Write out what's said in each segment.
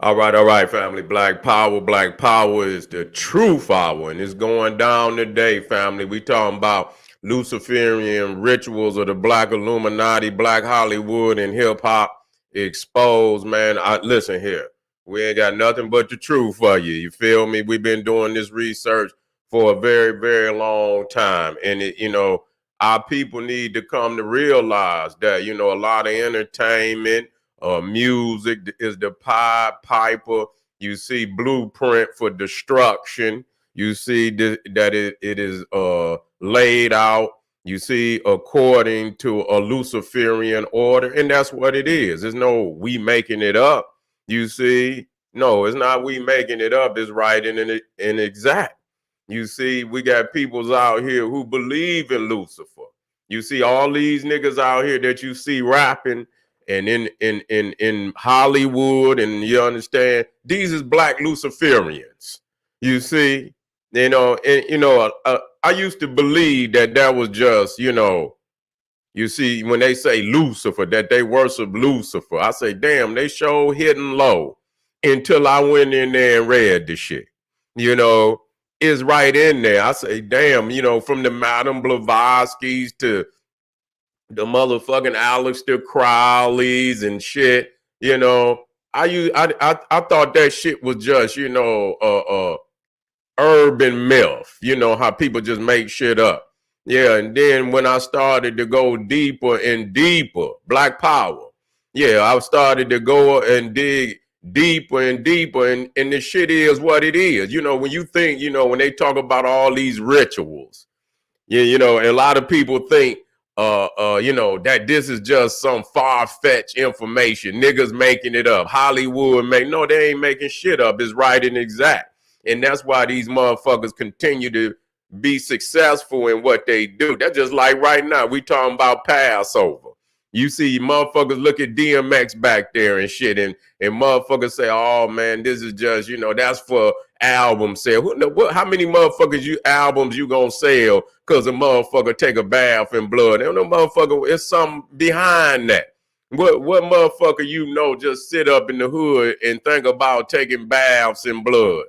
All right, family. Black power is the true power, and it's going down today, family. We talking about Luciferian rituals of the Black Illuminati, Black Hollywood, and hip hop exposed. Man, listen here. We ain't got nothing but the truth for you. You feel me? We've been doing this research for a very, very long time, and our people need to come to realize that a lot of entertainment music is the Payper. You see blueprint for destruction. You see that it is laid out. You see according to a Luciferian order, and that's what it is. There's no we making it up. You see, no, it's not we making it up. It's right in exact. You see, we got peoples out here who believe in Lucifer. You see all these niggas out here that you see rapping and in Hollywood, and you understand, these is black Luciferians. You see, I used to believe that was just, you see, when they say Lucifer, that they worship Lucifer. I say, damn, they show hidden low until I went in there and read the shit. It's right in there. I say, damn, from the Madame Blavatskys to the motherfucking Aleister Crowleys and shit, I thought that shit was just, urban myth, how people just make shit up. Yeah, and then when I started to go deeper and deeper, Black Power, yeah, I started to go and dig deeper and deeper, and the shit is what it is. When you think, when they talk about all these rituals, a lot of people think that this is just some far-fetched information. Niggas making it up. Hollywood no, they ain't making shit up. It's right and exact. And that's why these motherfuckers continue to be successful in what they do. That's just like right now. We talking about Passover. You see motherfuckers look at DMX back there and shit, and motherfuckers say, oh man, this is just, that's for album sale. How many motherfuckers albums you gonna sell because a motherfucker take a bath in blood? And no motherfucker, it's something behind that. What motherfucker just sit up in the hood and think about taking baths in blood?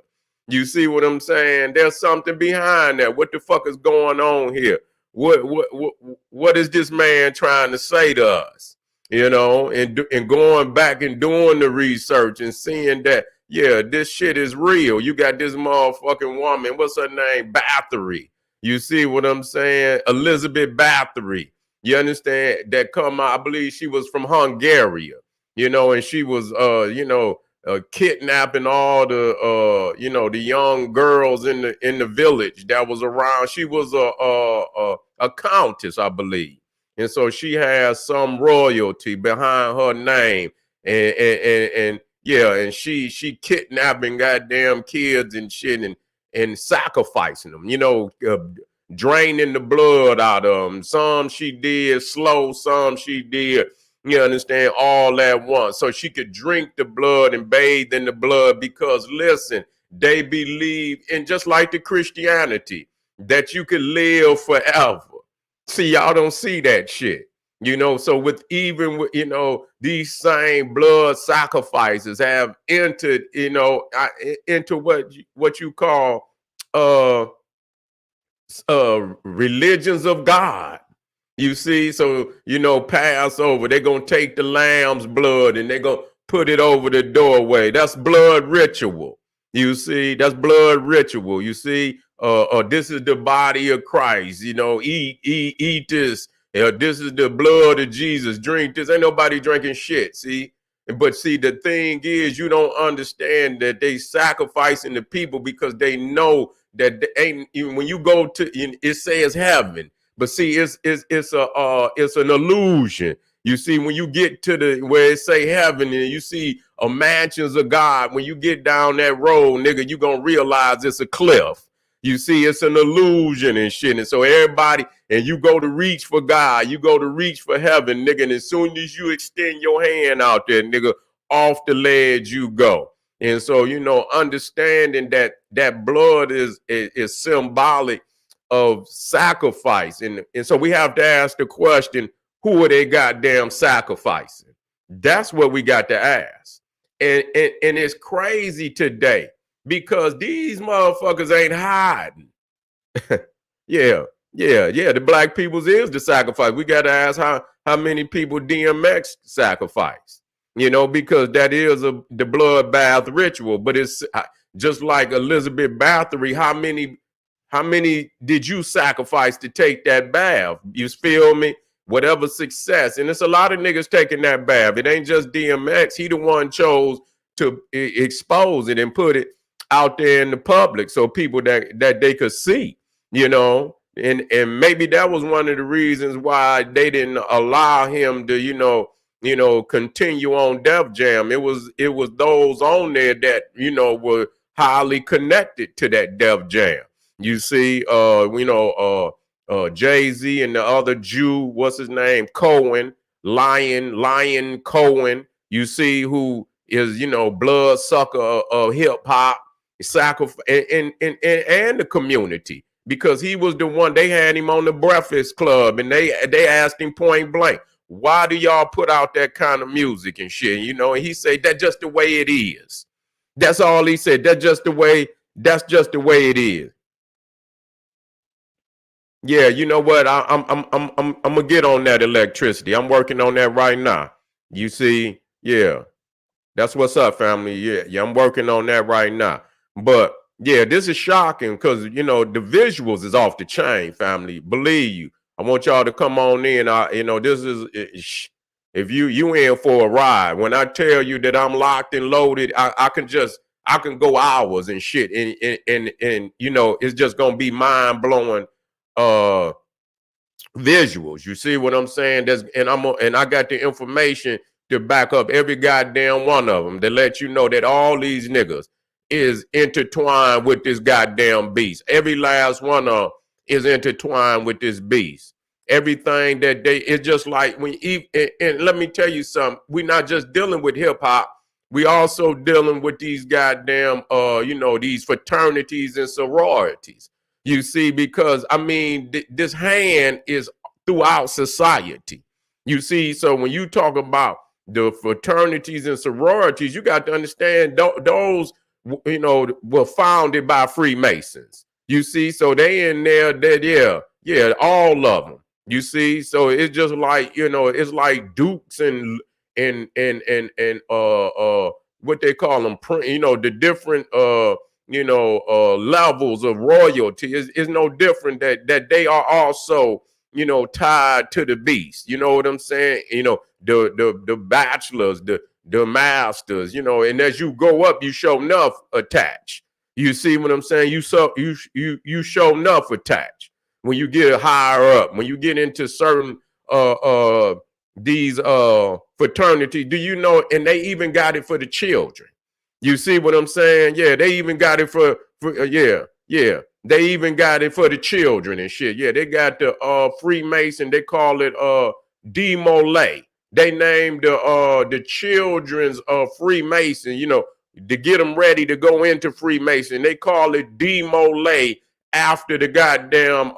You see what I'm saying? There's something behind that. What the fuck is going on here? What is this man trying to say to us? And going back and doing the research and seeing that, yeah, this shit is real. You got this motherfucking woman, what's her name? Bathory. You see what I'm saying? Elizabeth Bathory. You understand? That come out, I believe she was from Hungary, and she was, kidnapping all the, the young girls in the village that was around. She was a countess, I believe. And so she has some royalty behind her name. And yeah, and she kidnapping goddamn kids and shit and sacrificing them, draining the blood out of them. Some she did slow, some she did, you understand, all at once. So she could drink the blood and bathe in the blood because, listen, they believe in, just like the Christianity, that you could live forever. See, y'all don't see that shit. So with these same blood sacrifices have entered, into what you call religions of God. You see, so Passover, they're gonna take the lamb's blood and they're gonna put it over the doorway. That's blood ritual. You see, that's blood ritual. You see, this is the body of Christ. Eat this. This is the blood of Jesus. Drink this. Ain't nobody drinking shit. See, but see, the thing is, you don't understand that they sacrificing the people because they know that they ain't. Even when you go to, it says heaven. But see, it's an illusion. You see, when you get to where it say heaven and you see a mansions of God, when you get down that road, nigga, you gonna realize it's a cliff. You see, it's an illusion and shit. And so everybody, and you go to reach for God, you go to reach for heaven, nigga. And as soon as you extend your hand out there, nigga, off the ledge you go. And so, understanding that blood is symbolic of sacrifice. And so we have to ask the question, who are they goddamn sacrificing? That's what we got to ask. and it's crazy today because these motherfuckers ain't hiding. Yeah, yeah. The black people's is the sacrifice. We got to ask how many people DMX sacrifice. You know, because that is the bloodbath ritual. But it's just like Elizabeth Bathory. How many did you sacrifice to take that bath? You feel me? Whatever success, and it's a lot of niggas taking that bath. It ain't just DMX. He the one chose to expose it and put it out there in the public so people that they could see. You know, and maybe that was one of the reasons why they didn't allow him to, you know, continue on Def Jam. It was those on there that, you know, were highly connected to that Def Jam. You see, Jay-Z and the other Jew, what's his name, Cohen, Lion Cohen. You see, who is, you know, blood sucker of hip hop, sacrifice and the community. Because he was the one, they had him on the Breakfast Club and they asked him point blank, why do y'all put out that kind of music and shit? You know, and he said, that's just the way it is. That's all he said. That's just the way it is. Yeah, you know what? I'm gonna get on that electricity. I'm working on that right now. You see, yeah. That's what's up, family. Yeah, I'm working on that right now. But yeah, this is shocking because, you know, the visuals is off the chain, family. Believe you. I want y'all to come on in. You know, this is, if you in for a ride. When I tell you that I'm locked and loaded, I can go hours and shit. And you know, it's just gonna be mind blowing visuals. You see what I'm saying? And I got the information to back up every goddamn one of them to let you know that all these niggas is intertwined with this goddamn beast. Every last one of them is intertwined with this beast. Everything that it's just like when and let me tell you something, we're not just dealing with hip hop, we also dealing with these goddamn you know, these fraternities and sororities. You see, because I mean, this hand is throughout society. You see, so when you talk about the fraternities and sororities, you got to understand those, you know, were founded by Freemasons. You see, so they in there, that yeah, all of them. You see, so it's just like, you know, it's like dukes and what they call them, you know, the different levels of royalty is no different that they are also, you know, tied to the beast. You know what I'm saying? You know, the bachelors, the masters, you know, and as you go up, you show enough attached. You see what I'm saying? You show enough attached when you get higher up, when you get into certain these fraternity. Do you know? And they even got it for the children. You see what I'm saying? Yeah, they even got it for yeah. They even got it for the children and shit. Yeah, they got the Freemason. They call it Demolay. They named the children's Freemason, you know, to get them ready to go into Freemason. They call it Demolay after the goddamn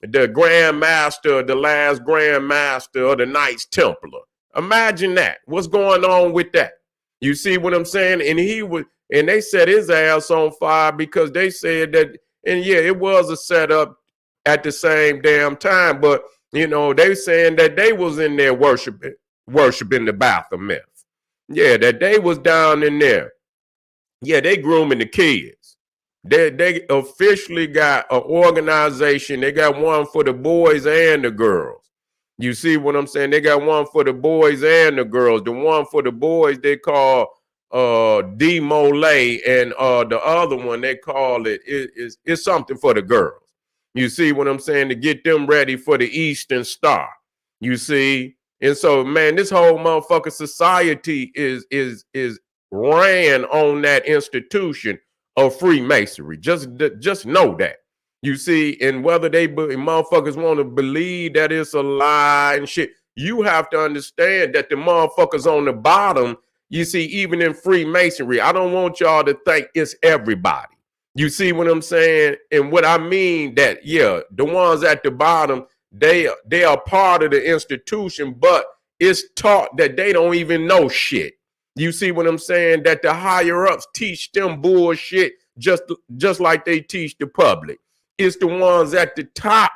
the Grand Master, the last Grand Master of the Knights Templar. Imagine that. What's going on with that? You see what I'm saying? And they set his ass on fire because they said that, and yeah, it was a setup at the same damn time, but you know, they saying that they was in there worshiping the Baphomet. Yeah, that they was down in there. Yeah, they grooming the kids. They officially got an organization. They got one for the boys and the girls. You see what I'm saying? They got one for the boys and the girls. The one for the boys they call Demolay, and the other one they call it's something for the girls. You see what I'm saying? To get them ready for the Eastern Star. You see? And so, man, this whole motherfucking society is ran on that institution of Freemasonry. Just know that. You see, and whether motherfuckers want to believe that it's a lie and shit, you have to understand that the motherfuckers on the bottom, you see, even in Freemasonry, I don't want y'all to think it's everybody. You see what I'm saying? And what I mean that, yeah, the ones at the bottom, they are part of the institution, but it's taught that they don't even know shit. You see what I'm saying? That the higher ups teach them bullshit just like they teach the public. It's the ones at the top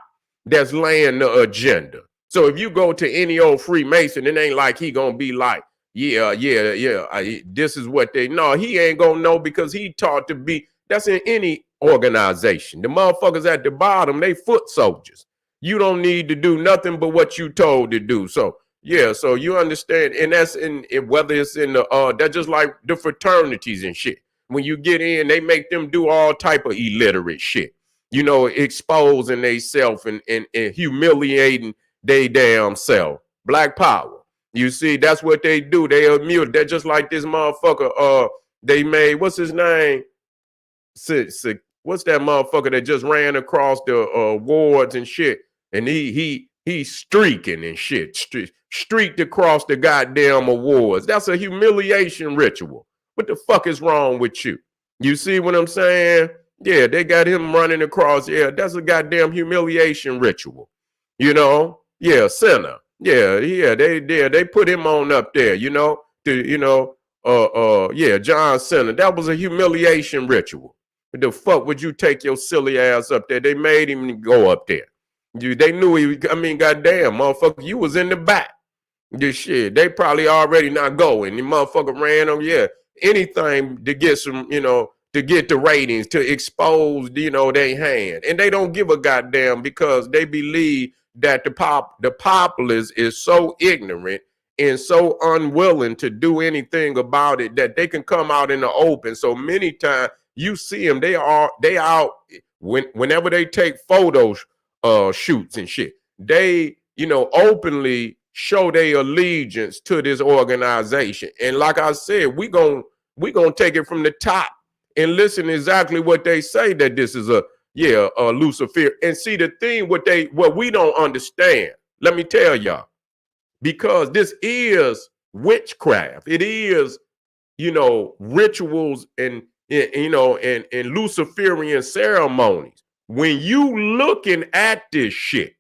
that's laying the agenda. So if you go to any old Freemason, it ain't like he gonna be like, this is what they know. He ain't gonna know because he taught to be. That's in any organization. The motherfuckers at the bottom, they foot soldiers. You don't need to do nothing but what you told to do. So yeah, so you understand, and that's in whether it's in the that's just like the fraternities and shit. When you get in, they make them do all type of illiterate shit. You know, exposing themselves and humiliating they damn self. Black power. You see, that's what they do. They are mute. They're just like this motherfucker. They made, what's his name? What's that motherfucker that just ran across the wards and shit? And he's streaking and shit. Streaked across the goddamn awards. That's a humiliation ritual. What the fuck is wrong with you? You see what I'm saying? Yeah, they got him running across. Yeah, that's a goddamn humiliation ritual. You know? Yeah, sinner. Yeah, they put him on up there, you know, John Cena. That was a humiliation ritual. What the fuck would you take your silly ass up there? They made him go up there. They knew he, goddamn, motherfucker, you was in the back. This shit, they probably already not going. The motherfucker ran them, anything to get some, to get the ratings, to expose, their hand. And they don't give a goddamn because they believe that the populace is so ignorant and so unwilling to do anything about it that they can come out in the open. So many times you see them, they out whenever they take photos, shoots and shit. They, openly show their allegiance to this organization. And like I said, we gonna take it from the top and listen exactly what they say, that this is a Lucifer. And see the thing, what we don't understand, let me tell y'all, because this is witchcraft. It is, rituals and Luciferian ceremonies. When you looking at this shit,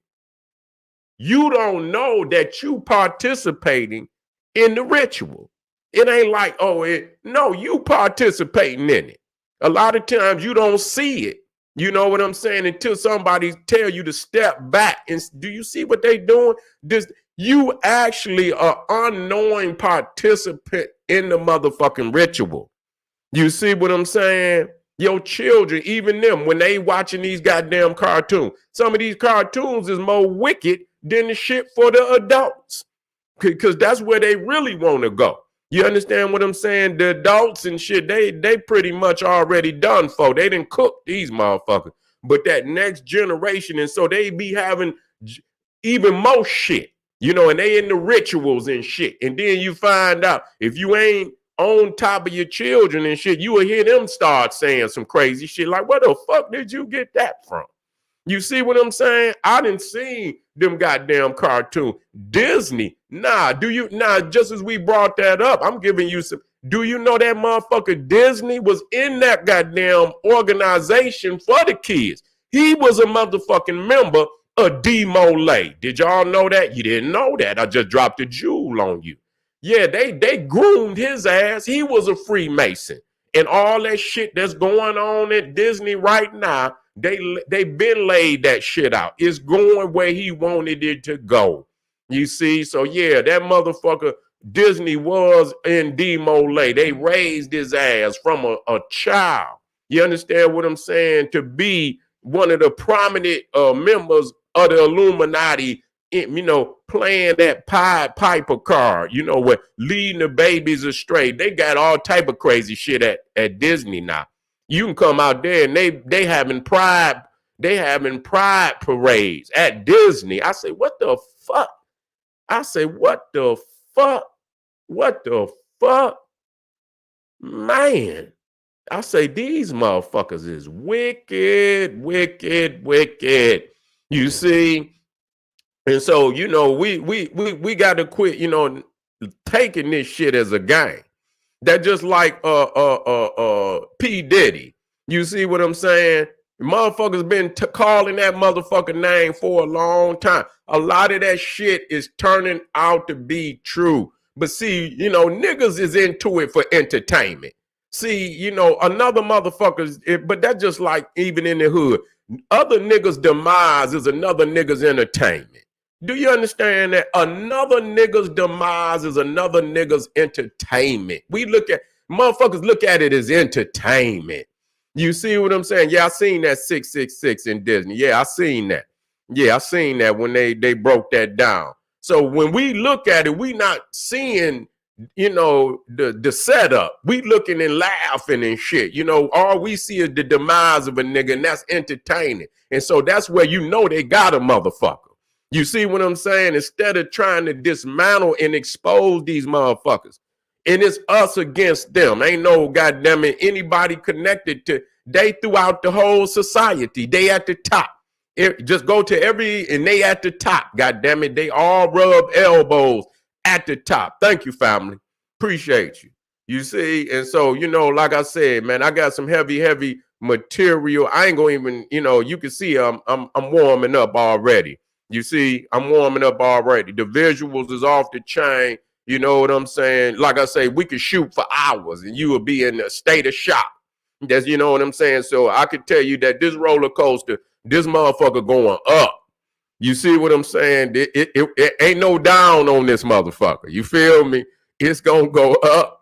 you don't know that you participating in the ritual. It ain't like, you participating in it. A lot of times you don't see it. You know what I'm saying? Until somebody tell you to step back. And do you see what they doing? You actually are unknowing participant in the motherfucking ritual. You see what I'm saying? Your children, even them, when they watching these goddamn cartoons, some of these cartoons is more wicked than the shit for the adults. Because that's where they really want to go. You understand what I'm saying? The adults and shit, they pretty much already done for. They didn't cook these motherfuckers. But that next generation, and so they be having even more shit, and they in the rituals and shit. And then you find out, if you ain't on top of your children and shit, you will hear them start saying some crazy shit like, where the fuck did you get that from? You see what I'm saying? I didn't see them goddamn cartoon. Disney, just as we brought that up, I'm giving you some. Do you know that motherfucker Disney was in that goddamn organization for the kids? He was a motherfucking member of D-Mole. Did y'all know that? You didn't know that. I just dropped a jewel on you. Yeah, they groomed his ass. He was a Freemason. And all that shit that's going on at Disney right now, they been laid that shit out. It's going where he wanted it to go. You see? So yeah, that motherfucker Disney was in D-Mole. They raised his ass from a child. You understand what I'm saying? To be one of the prominent members of the Illuminati, playing that Payper card, where leading the babies astray. They got all type of crazy shit at Disney now. You can come out there and they having pride parades at Disney. I say, what the fuck? I say, what the fuck? What the fuck? Man. I say, these motherfuckers is wicked, wicked, wicked. You see? And so, we got to quit, taking this shit as a game. That just like P. Diddy. You see what I'm saying? Motherfuckers been calling that motherfucking name for a long time. A lot of that shit is turning out to be true. But see, you know, niggas is into it for entertainment. See, you know, another motherfuckers, but that's just like even in the hood. Other niggas' demise is another nigga's entertainment. Do you understand that? Another nigga's demise is another nigga's entertainment. We look at, motherfuckers look at it as entertainment. You see what I'm saying? Yeah, I seen that 666 in Disney. Yeah, I seen that. Yeah, I seen that when they broke that down. So when we look at it, we not seeing, you know, the setup. We looking and laughing and shit. You know, all we see is the demise of a nigga, and that's entertaining. And so that's where you know they got a motherfucker. You see what I'm saying? Instead of trying to dismantle and expose these motherfuckers, and it's us against them. Ain't no goddamn it anybody connected to. They throughout the whole society. They at the top. Just go to every, and they at the top. God damn it, they all rub elbows at the top. Thank you, family. Appreciate you. You see, and so, you know, like I said, man, I got some heavy material. I ain't gonna even, you know, you can see I'm warming up already. You see, I'm warming up already. The visuals is off the chain. You know what I'm saying? Like I say, we could shoot for hours and you will be in a state of shock. That's, you know what I'm saying? So I could tell you that this roller coaster, this motherfucker going up. You see what I'm saying? It ain't no down on this motherfucker. You feel me? It's gonna go up.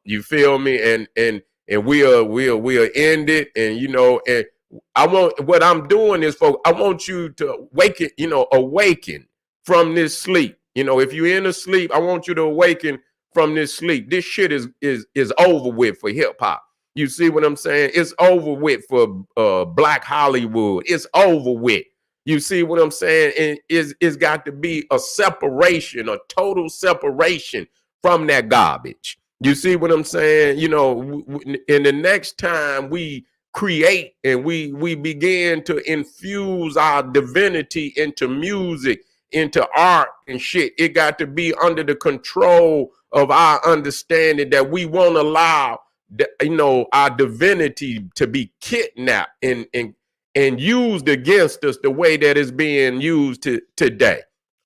You feel me? And we'll end it. And you know, and I want, what I'm doing is, folks, I want you to awaken from this sleep. You know, if you're in a sleep, I want you to awaken from this sleep. This shit is over with for hip hop. You see what I'm saying? It's over with for Black Hollywood. It's over with. You see what I'm saying? And it's got to be a separation, a total separation from that garbage. You see what I'm saying? You know, in the next time we create and we begin to infuse our divinity into music, into art and shit, it got to be under the control of our understanding that we won't allow our divinity to be kidnapped and used against us the way that it's being used today.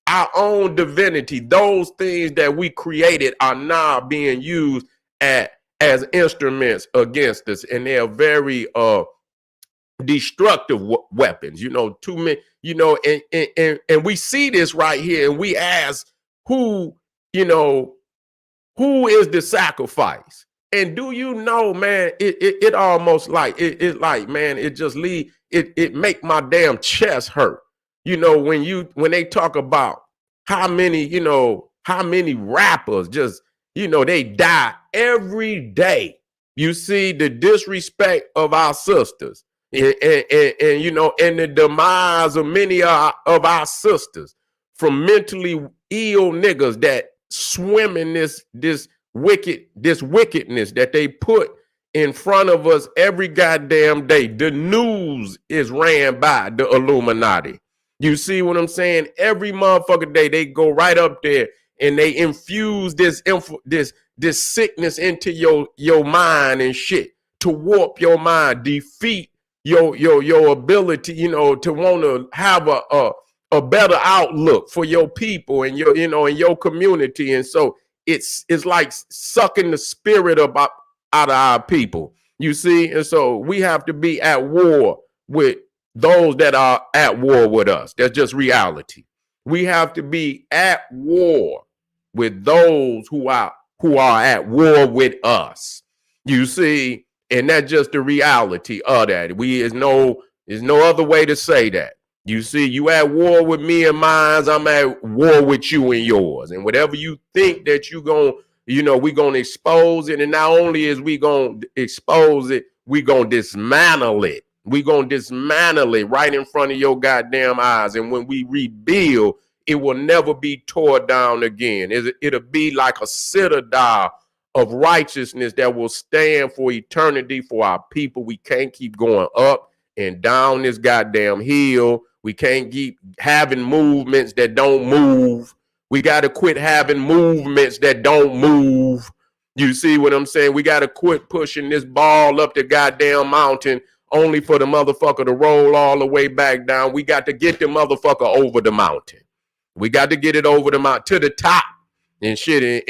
Our own divinity, those things that we created, are now being used as instruments against us, and they are very destructive weapons. You know, too many. You know, and we see this right here, and we ask, who is the sacrifice? And do you know, man, it almost like it's like, man, it just it make my damn chest hurt. You know, when they talk about how many rappers just, they die every day. You see the disrespect of our sisters. And the demise of many of our sisters from mentally ill niggas that swim in this wickedness that they put in front of us every goddamn day. The news is ran by the Illuminati. You see what I'm saying? Every motherfucking day they go right up there and they infuse this sickness into your mind and shit to warp your mind, defeat your ability, to want to have a better outlook for your people and in your community. And so it's like sucking the spirit out of our people, you see. And so we have to be at war with those that are at war with us. That's just reality. We have to be at war with those who are at war with us, you see. And that's just the reality of that. There's no other way to say that. You see, you at war with me and mine, I'm at war with you and yours. And whatever you think that we're going to expose it. And not only is we going to expose it, we're going to dismantle it. We're going to dismantle it right in front of your goddamn eyes. And when we rebuild, it will never be torn down again. It'll be like a citadel of righteousness that will stand for eternity for our people. We can't keep going up and down this goddamn hill. We can't keep having movements that don't move. We got to quit having movements that don't move. You see what I'm saying? We got to quit pushing this ball up the goddamn mountain only for the motherfucker to roll all the way back down. We got to get the motherfucker over the mountain. We got to get it over the mountain to the top. and shit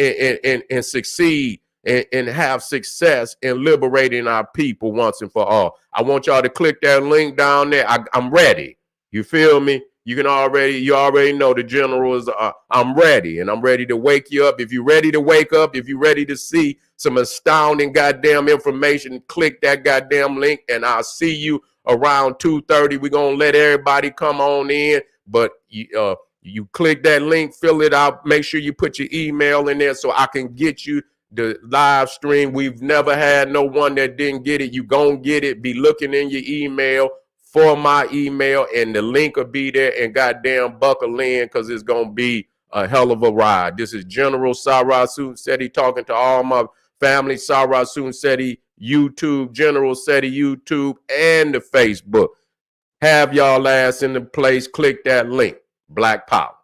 and succeed and have success in liberating our people once and for all. I want y'all to click that link down there. I'm ready. You feel me? You already know the general is, I'm ready, and I'm ready to wake you up. If you're ready to wake up, if you're ready to see some astounding goddamn information, click that goddamn link, and I'll see you around 2:30. We're going to let everybody come on in, but you click that link, fill it out, make sure you put your email in there so I can get you the live stream. We've never had no one that didn't get it. You gonna get it. Be looking in your email for my email, and the link will be there, and goddamn buckle in, because it's gonna be a hell of a ride. This is General Sarah Sunsetti talking to all my family. Sarah Sunsetti YouTube, General Seti YouTube, and the Facebook. Have y'all ass in the place. Click that link. Black Power.